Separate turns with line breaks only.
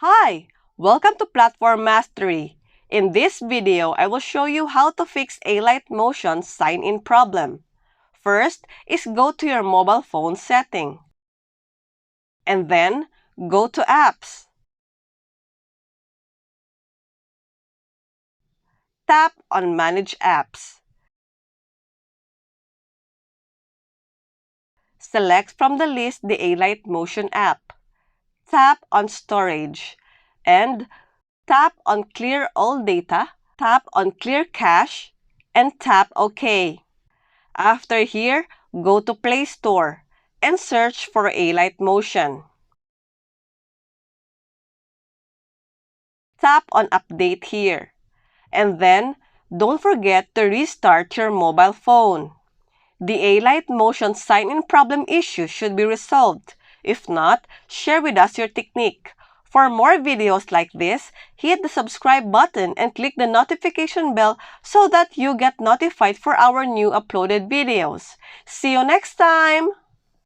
Hi! Welcome to Platform Mastery. In this video, I will show you how to fix Alight Motion sign-in problem. First is go to your mobile phone setting. And then, go to Apps. Tap on Manage Apps. Select from the list the Alight Motion app. Tap on Storage. And tap on Clear All Data. Tap on Clear Cache. And tap OK. After here, go to Play Store and search for Alight Motion. Tap on Update here. And then, don't forget to restart your mobile phone. The Alight Motion sign-in problem issue should be resolved. If not, share with us your technique. For more videos like this, hit the subscribe button and click the notification bell so that you get notified for our new uploaded videos. See you next time!